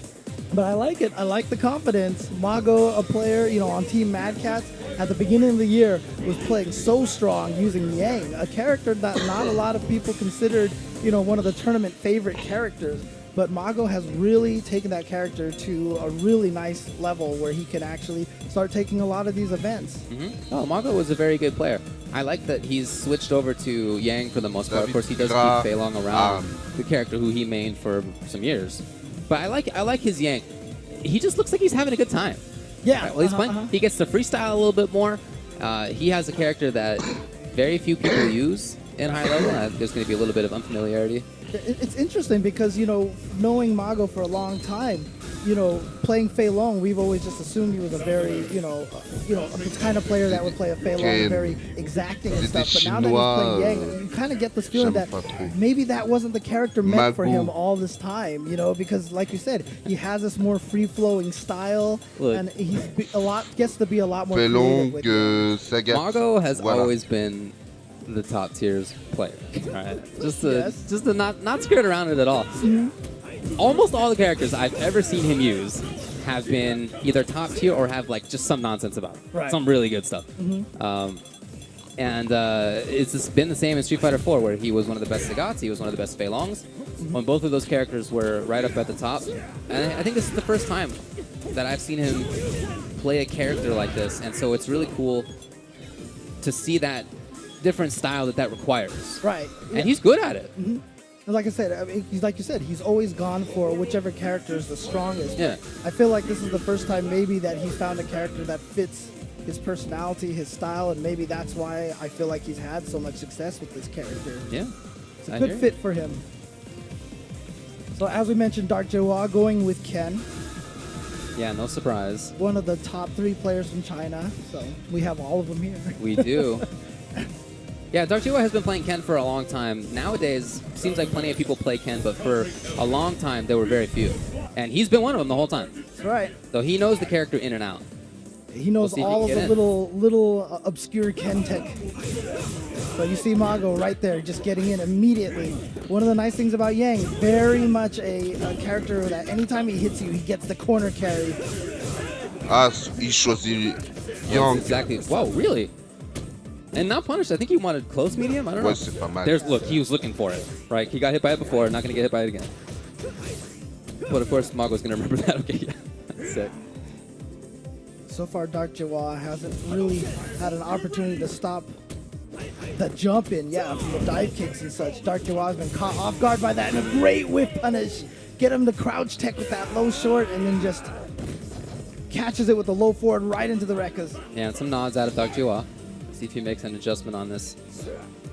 But I like it. I like the confidence. Mago, a player, you know, on Team Mad Cats, at the beginning of the year was playing so strong using Yang, a character that not a lot of people considered, you know, one of the tournament favorite characters. But Mago has really taken that character to a really nice level where he can actually start taking a lot of these events. Oh, Mago was a very good player. I like that he's switched over to Yang for the most part. Of course, he does keep Fei Long around, the character who he mained for some years. But I like his Yang. He just looks like he's having a good time. Yeah. Right, well, he's playing. He gets to freestyle a little bit more. He has a character that very few people use in high level. There's going to be a little bit of unfamiliarity. It's interesting because, you know, knowing Mago for a long time, you know, playing Fei Long, we've always just assumed he was a very, the kind of player that would play a Fei Long, very exacting and stuff. But now that he's playing Yang, you kind of get this feeling that maybe that wasn't the character meant for him all this time, you know, because like you said, he has this more free-flowing style, and he's gets to be a lot more creative with it. Mago has always been the top tiers player. Right? Just to not skirt around it at all. Almost all the characters I've ever seen him use have been either top tier or have like just some nonsense about it. Right. Some really good stuff. It's just been the same in Street Fighter 4, where he was one of the best Sagats, he was one of the best Fei Longs, when both of those characters were right up at the top. And I think this is the first time that I've seen him play a character like this, and so it's really cool to see that different style that requires. Right. And he's good at it. Like I said, I mean, like you said, he's always gone for whichever character is the strongest. Yeah. I feel like this is the first time maybe that he's found a character that fits his personality, his style, and maybe that's why I feel like he's had so much success with this character. Yeah. It's a good fit for him. So as we mentioned, Dark Jawa going with Ken. Yeah, no surprise. One of the top 3 players from China, so we have all of them here. We do. Yeah, Dark Jawa has been playing Ken for a long time. Nowadays, seems like plenty of people play Ken, but for a long time, there were very few. And he's been one of them the whole time. That's right. So he knows the character in and out. He knows all of the little obscure Ken tech. So you see Mago right there, just getting in immediately. One of the nice things about Yang, very much a character that anytime he hits you, he gets the corner carry. Ah, il choisit Yang. Exactly. Wow, really? And not punished. I think he wanted close medium. I don't know. Ouais, c'est pas mal. Look, he was looking for it. Right? He got hit by it before. Not going to get hit by it again. But of course, Mago's going to remember that. Okay, yeah. That's sick. So far, Dark Jawa hasn't really had an opportunity to stop the jump in, from the dive kicks and such. Dark Jawa has been caught off guard by that, and a great whip punish. Get him to crouch tech with that low short, and then just catches it with the low forward right into the Rekkas. Yeah, and some nods out of Dark Jawa. See if he makes an adjustment on this.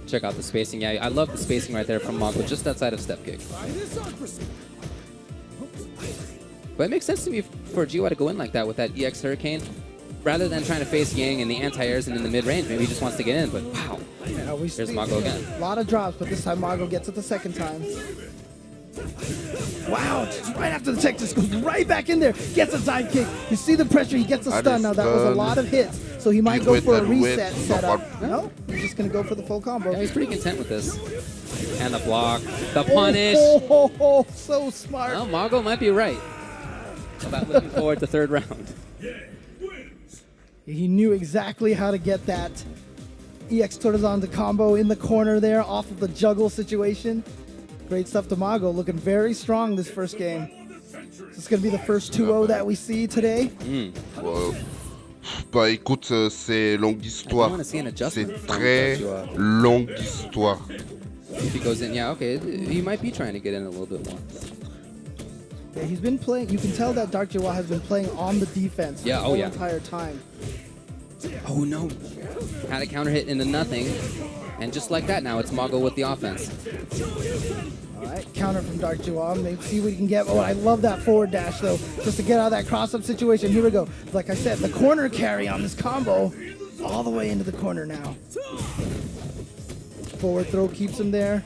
Check out the spacing. Yeah, I love the spacing right there from Mago, just outside of step kick. But it makes sense to me for Jiwa to go in like that with that EX Hurricane, rather than trying to face Yang in the anti-airs and in the mid-range. Maybe he just wants to get in, but wow. Yeah, there's Mago again. A lot of drops, but this time Mago gets it the second time. Wow, just right after the tech, just goes right back in there, gets a dive kick. You see the pressure, he gets a stun. Now that was a lot of hits, so he might go for a reset setup. No, he's just going to go for the full combo. Yeah, he's pretty content with this. And the block, the punish. So smart. Well, Mago might be right about looking forward to third round. He knew exactly how to get that EX Torazan to combo in the corner there off of the juggle situation. Great stuff to Mago, looking very strong this first game. This is going to be the first 2-0 that we see today. Wow. Bah écoute, c'est longue histoire. wanna see an adjustment C'est from très Joshua. longue histoire. If he goes in, yeah, okay, he might be trying to get in a little bit more. Yeah, he's been playing. You can tell that Dark Jiwa has been playing on the defense Yeah, the oh whole yeah. entire time. Oh no. Had a counter hit into nothing. And just like that now, it's Mago with the offense. All right, counter from Dark Jiwa. Maybe see what he can get. Oh, I love that forward dash, though, just to get out of that cross-up situation. Here we go. Like I said, the corner carry on this combo all the way into the corner now. Forward throw keeps him there.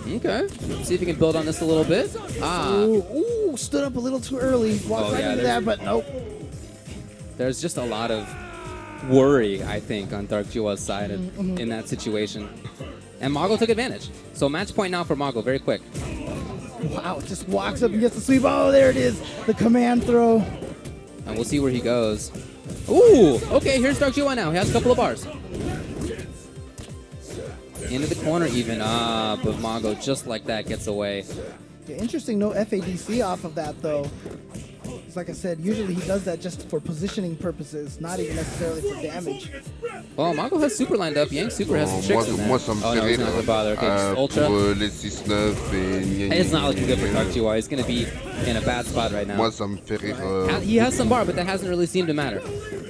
Okay. See if he can build on this a little bit. Ah. Ooh, stood up a little too early. Walked right into that, but nope. There's just a lot of worry, I think, on Dark Jiwa's side in that situation. And Mago took advantage. So match point now for Mago, very quick. Wow, just walks up and gets the sweep. Oh, there it is. The command throw. And we'll see where he goes. Ooh, okay, here's Dark Jiwa now. He has a couple of bars. Into the corner even. Ah, but Mago, just like that, gets away. Yeah, interesting, no FADC off of that, though. Like I said, usually he does that just for positioning purposes, not even necessarily for damage. Well, Mago has super lined up. Yang super has some tricks in there. Moi, ça me Oh fait no, he's rire. not going to bother. Okay, just Ultra. Pour les 6-9 et... It's not looking good for Dark Jiwa. He's going to be in a bad spot right now. Moi, ça me fait rire. He has some bar, but that hasn't really seemed to matter.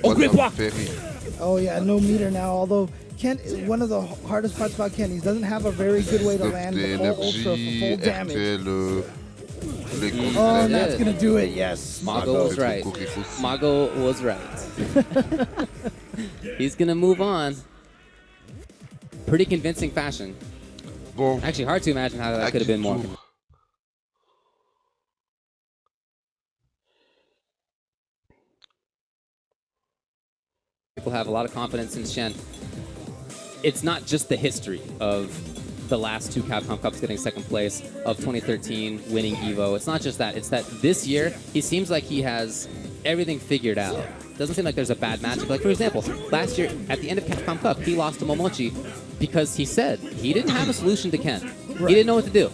Oh, Moi, great ça me block! fait rire. Oh yeah, no meter now, although Ken, one of the hardest parts about Ken, he doesn't have a very good way to land the full Ultra for full damage. RTL, les Oh, and Yeah. that's going to do it, yes. Mago was right. Mago was right. He's going to move on. Pretty convincing fashion. Bon, Actually, hard to imagine how that à could have qui been more. tour? People have a lot of confidence in Shen. It's not just the history of the last two Capcom Cups getting second place, of 2013 winning EVO. It's not just that. It's that this year, he seems like he has everything figured out. Doesn't seem like there's a bad matchup. Like, for example, last year, at the end of Capcom Cup, he lost to Momochi because he said he didn't have a solution to Ken. He didn't know what to do.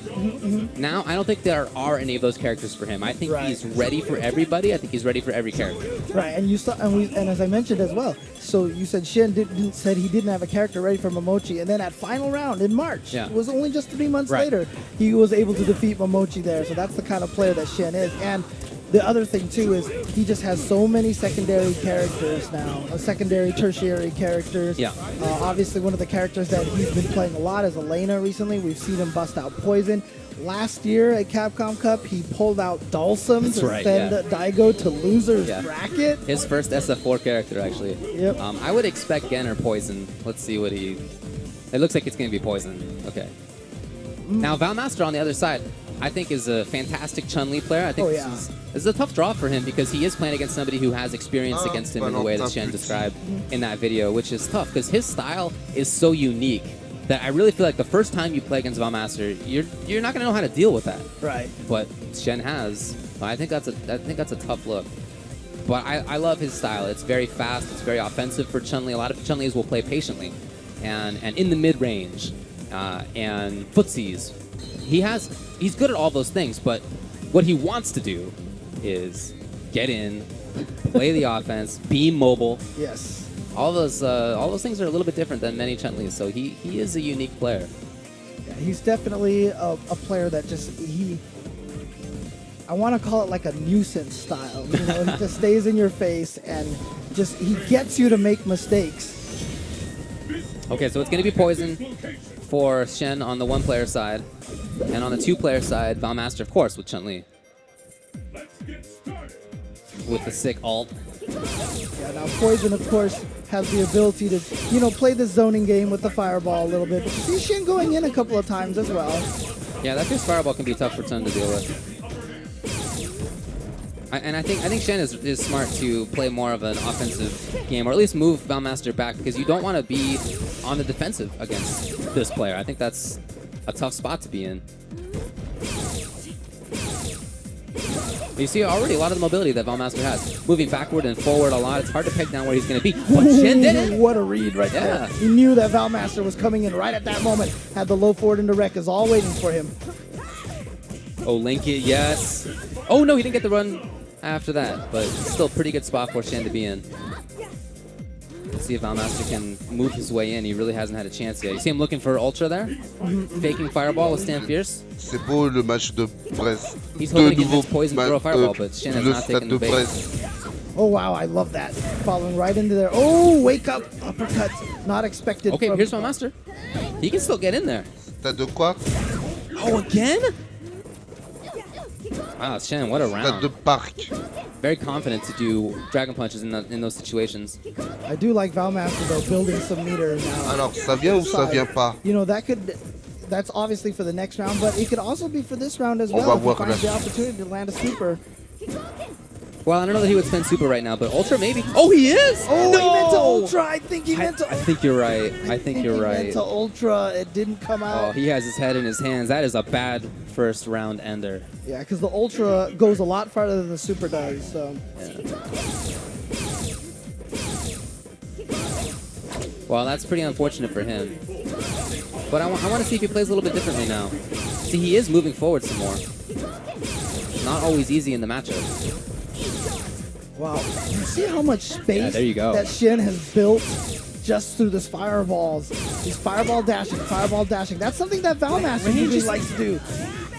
Now, I don't think there are any of those characters for him. I think he's ready for everybody. I think he's ready for every character. Right, and you saw, and as I mentioned as well, so you said Shen said he didn't have a character ready for Momochi, and then at final round in March, it was only just 3 months later, he was able to defeat Momochi there. So that's the kind of player that Shen is. And the other thing too is he just has so many secondary characters now, secondary, tertiary characters. Yeah. Obviously, one of the characters that he's been playing a lot is Elena recently. We've seen him bust out Poison. Last year at Capcom Cup, he pulled out Dulcim to send Daigo to loser's bracket. His first SF4 character, actually. Yep. I would expect Gen or Poison. Let's see what he... It looks like it's going to be Poison. Okay. Now, Valmaster on the other side, I think is a fantastic Chun-Li player. I think this is a tough draw for him because he is playing against somebody who has experience against him in the way that Shen described in that video, which is tough because his style is so unique that I really feel like the first time you play against Valmaster, you're not going to know how to deal with that. Right. But Shen has. I think that's a tough look. But I love his style. It's very fast. It's very offensive for Chun-Li. A lot of Chun-Li's will play patiently and in the mid-range and footsies. He's good at all those things, but what he wants to do is get in, play the offense, be mobile. Yes. All those things are a little bit different than many Chun-Li's, so he is a unique player. Yeah, he's definitely a player that just I want to call it like a nuisance style. You know, he just stays in your face and just he gets you to make mistakes. Okay, so it's going to be Poison for Shen on the one-player side, and on the two-player side, Valmaster, of course, with Chun-Li. With the sick ult. Yeah, now Poison, of course, has the ability to, play the zoning game with the fireball a little bit. But you see Shen going in a couple of times as well. Yeah, that first fireball can be tough for Chun to deal with. I think Shen is smart to play more of an offensive game, or at least move Valmaster back, because you don't want to be on the defensive against this player. I think that's a tough spot to be in. You see already a lot of the mobility that Valmaster has. Moving backward and forward a lot. It's hard to peg down where he's going to be. But Shen did it! What a read right there. He knew that Valmaster was coming in right at that moment. Had the low forward into Rek is all waiting for him. Oh, link it, yes. Oh no, he didn't get the run. after that, but still pretty good spot for Shen to be in. Let's see if Valmaster can move his way in. He really hasn't had a chance yet. You see him looking for Ultra there? Faking Fireball with Stand Fierce. C'est beau le match de Brest. He's hoping he gets Poison to throw a Fireball, but Shen has Le not stade taken de the bait. Brest. Oh, wow, I love that. Following right into there. Oh, wake up. Uppercut. Not expected. Okay, from- here's Valmaster. He can still get in there. Stade de quoi? Oh, again? Wow, Shen, what a Stade de round. Parc. Very confident to do Dragon Punches in those situations. I do like Valmaster, though, building some meter now. Alors, ça vient ou ça vient pas? You know, that's obviously for the next round, but it could also be for this round as On well. va If he voir finds la the suite. opportunity to land a super. Well, I don't know that he would spend Super right now, but Ultra maybe. Oh, he is! Oh, no! he meant to Ultra. I think he meant to I think you're right. I think you're he meant right. to Ultra. It didn't come Oh, out. he has his head in his hands. That is a bad first round ender. Yeah, because the Ultra goes a lot farther than the super does. So Well, that's pretty unfortunate for him. But I want to see if he plays a little bit differently now. See, he is moving forward some more. Not always easy in the matchup. wow, you see how much space there you go. that Shen has built just through this fireballs. He's fireball dashing, fireball dashing. That's something that Valmaster Range usually is- likes to do.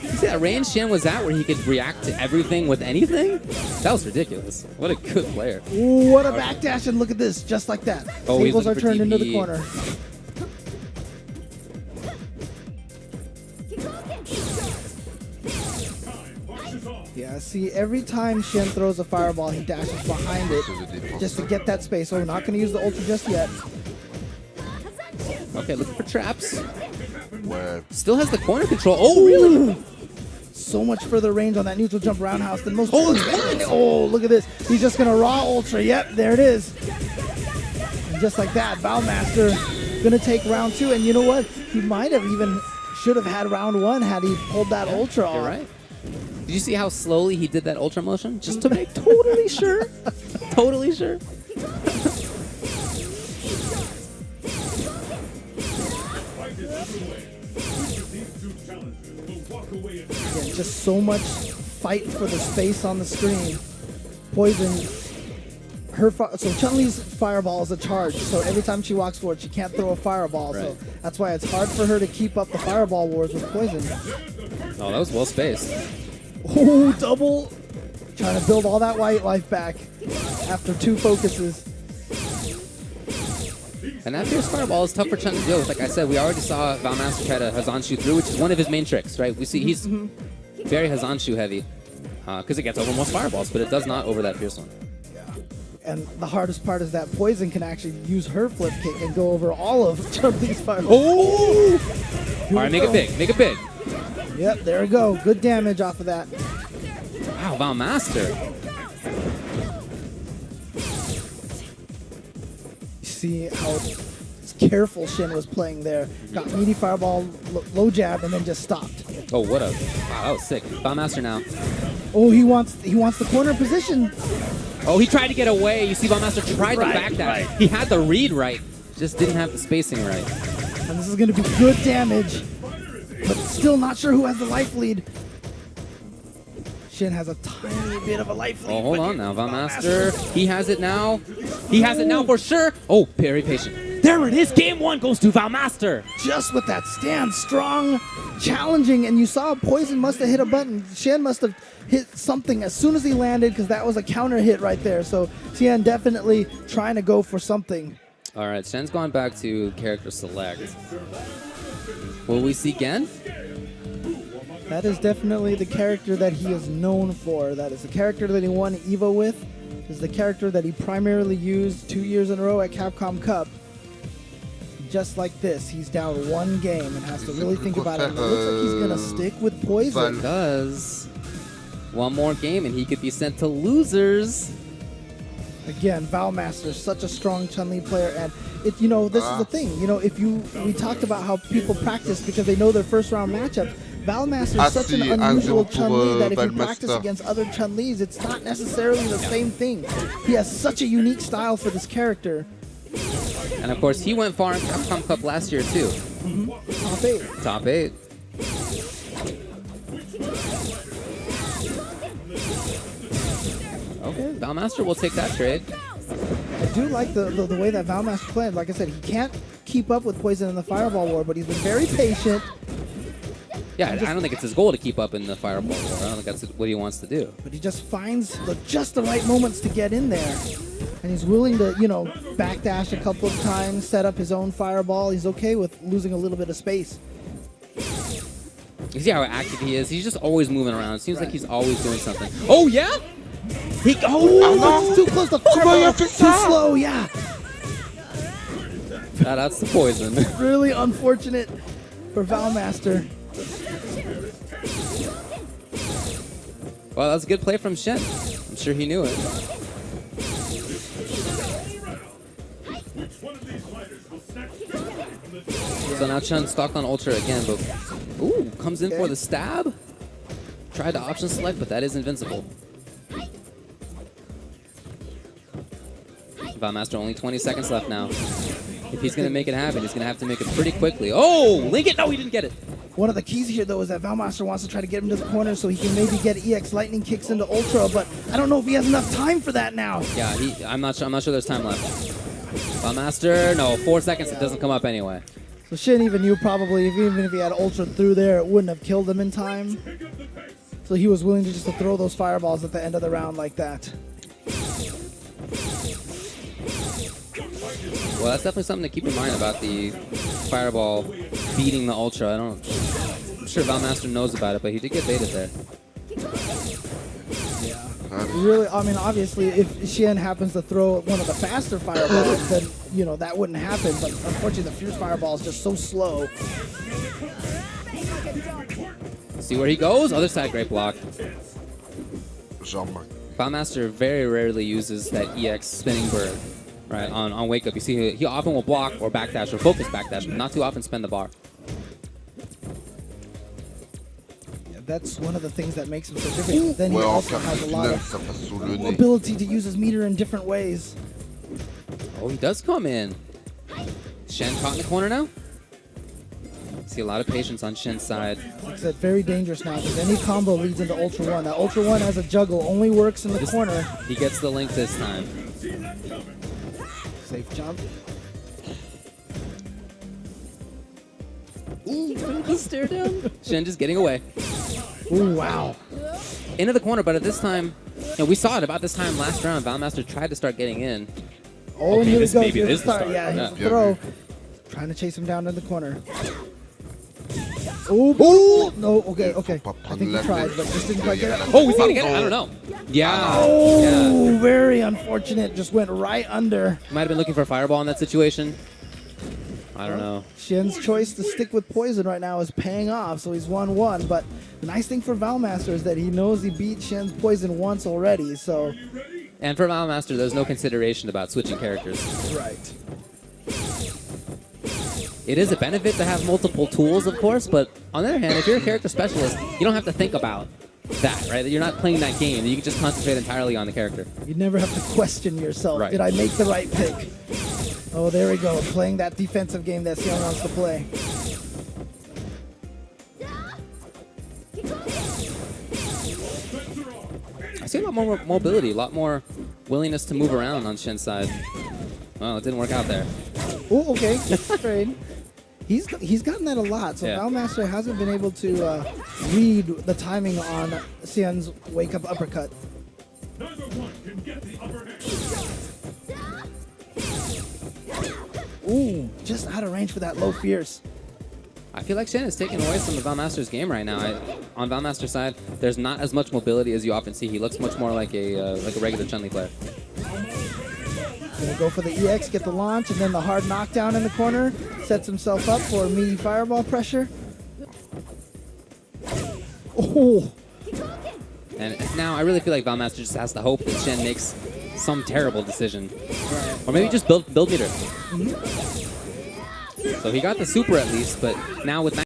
You see that range Shen was at where he could react to everything with anything? That was ridiculous. What a good player. Ooh, what a backdash, and look at this, just like that. Oh, he's Tables are looking for turned into the DP. corner. Yeah, see, every time Shen throws a fireball, he dashes behind it just to get that space. Oh, not going to use the Ultra just yet. Okay, looking for traps. Ouais. Still has the corner control. Oh, really? So much further range on that neutral jump roundhouse than most. Oh, look at this. He's just going to raw Ultra. Yep, there it is. And just like that, Valmaster going to take round 2. And you know what? He might have even should have had round 1 had he pulled that Ultra off. You're right. Did you see how slowly he did that Ultra motion? Just to make totally sure. Totally sure. Yeah, just so much fight for the space on the screen. Poison. So Chun-Li's fireball is a charge, so every time she walks forward, she can't throw a fireball. Right. So that's why it's hard for her to keep up the fireball wars with Poison. Oh, that was well spaced. Oh, double. Trying to build all that white life back after 2 focuses. And that fierce fireball is tough for Chun to deal with. Like I said, we already saw Valmaster try to Hazanshu through, which is one of his main tricks, right? We see he's very Hazanshu heavy because it gets over most fireballs, but it does not over that fierce one. And the hardest part is that Poison can actually use her flip kick and go over all of Chun-Li's fireballs. Oh! All right, make it big. Make it big. Yep, there we go. Good damage off of that. Wow, Valmaster. See how careful Shen was playing there. Got meaty fireball, low jab, and then just stopped. Oh, what a... Wow, that was sick. Valmaster now. Oh, he wants the corner position. Oh, he tried to get away. You see Valmaster tried to backdash. He had the read right, just didn't have the spacing right. And this is going to be good damage, but still not sure who has the life lead. Shen has a tiny bit of a life lead. Oh, hold on now, Valmaster. He has it now. He has it now for sure. Oh, very patient. There it is. Game 1 goes to Valmaster. Just with that stand, strong, challenging, and you saw Poison must have hit a button. Shen must have hit something as soon as he landed because that was a counter hit right there. So Shen definitely trying to go for something. All right, Shen's gone back to character select. Will we see Gen? That is definitely the character that he is known for. That is the character that he won EVO with. This is the character that he primarily used 2 years in a row at Capcom Cup. Just like this, he's down 1 game and has to really think about it. And it looks like he's going to stick with Poison. Because one more game and he could be sent to losers. Again, Valmaster, such a strong Chun-Li player, and this is the thing. We talked about how people practice because they know their first round matchup. Valmaster is such an unusual Chun-Li that if you practice against other Chun-Lis, it's not necessarily the same thing. He has such a unique style for this character. And of course, he went far in Capcom Cup last year too. Top 8. Top 8. Okay, Valmaster will take that trade. I do like the way that Valmaster played. Like I said, he can't keep up with Poison in the Fireball War, but he's been very patient. Yeah, I don't think it's his goal to keep up in the Fireball War. I don't think that's what he wants to do. But he just finds just the right moments to get in there. And he's willing to, you know, backdash a couple of times, set up his own Fireball. He's okay with losing a little bit of space. You see how active he is? He's just always moving around. It seems like he's always doing something. Oh, yeah? It's too close to Fireball. Too slow, yeah. That's the Poison. Really unfortunate for Valmaster. Well, that was a good play from Shen. I'm sure he knew it. So now Shen's stuck on Ultra again, but ooh, comes in for the stab. Tried to option select, but that is invincible. Valmaster only 20 seconds left now. If he's going to make it happen, he's going to have to make it pretty quickly. Oh, link it! No, he didn't get it. One of the keys here, though, is that Valmaster wants to try to get him to the corner so he can maybe get EX Lightning Kicks into Ultra, but I don't know if he has enough time for that now. Yeah, I'm not sure there's time left. Valmaster, no, 4 seconds, it doesn't come up anyway. So Shin even knew probably, even if he had Ultra through there, it wouldn't have killed him in time. So he was willing to just throw those fireballs at the end of the round like that. Well, that's definitely something to keep in mind about the Fireball beating the Ultra. I'm sure Valmaster knows about it, but he did get baited there. Really, I mean, obviously, if Shen happens to throw one of the faster fireballs, then, you know, that wouldn't happen. But unfortunately, the Fierce Fireball is just so slow. See where he goes? Other side, great block. Jean-Marc. Valmaster very rarely uses that EX spinning bird, right? On Wake Up, you see he often will block or backdash or focus backdash, but not too often spin the bar. That's one of the things that makes him so different. Then he also has a lot of ability to use his meter in different ways. Oh, he does come in. Shen caught in the corner now. See a lot of patience on Shen's side. Like I said, very dangerous now because any combo leads into Ultra 1. That Ultra 1 as a juggle only works in the corner. He gets the link this time. Safe jump. Ooh, Frankie stare down. Shen just getting away. Ooh, wow. Into the corner, but at this time, you know, we saw it about this time last round. Valmaster tried to start getting in. Oh, and here he goes. Maybe Here's it is the start. the start. Yeah, here's the throw. Trying to chase him down in the corner. Oh, no, okay. I think he tried, but just didn't quite get it. Oh, he's gonna get it? I don't know. Yeah. Oh, very unfortunate. Just went right under. Might have been looking for a fireball in that situation. I don't know. Shen's choice to stick with Poison right now is paying off, so he's 1-1. But the nice thing for Valmaster is that he knows he beat Shen's Poison once already, so... And for Valmaster, there's no consideration about switching characters. Right. It is a benefit to have multiple tools, of course, but on the other hand, if you're a character specialist, you don't have to think about that, right? You're not playing that game. You can just concentrate entirely on the character. You never have to question yourself. Right. Did I make the right pick? Oh, there we go. Playing that defensive game that Sion wants to play. I see a lot more mobility, a lot more willingness to move around on Shen's side. Well, it didn't work out there. Oh, okay. Trade. He's gotten that a lot, so Yeah. Valmaster hasn't been able to read the timing on Sion's wake-up uppercut. Ooh, just out of range for that low fierce. I feel like Shen is taking away some of Valmaster's game right now. On Valmaster's side, there's not as much mobility as you often see. He looks much more like a regular Chun-Li player. Gonna go for the EX, get the launch, and then the hard knockdown in the corner. Sets himself up for meaty fireball pressure. Oh! And now I really feel like Valmaster just has to hope that Shen makes some terrible decision. Or maybe just build meter. So he got the super at least, but now with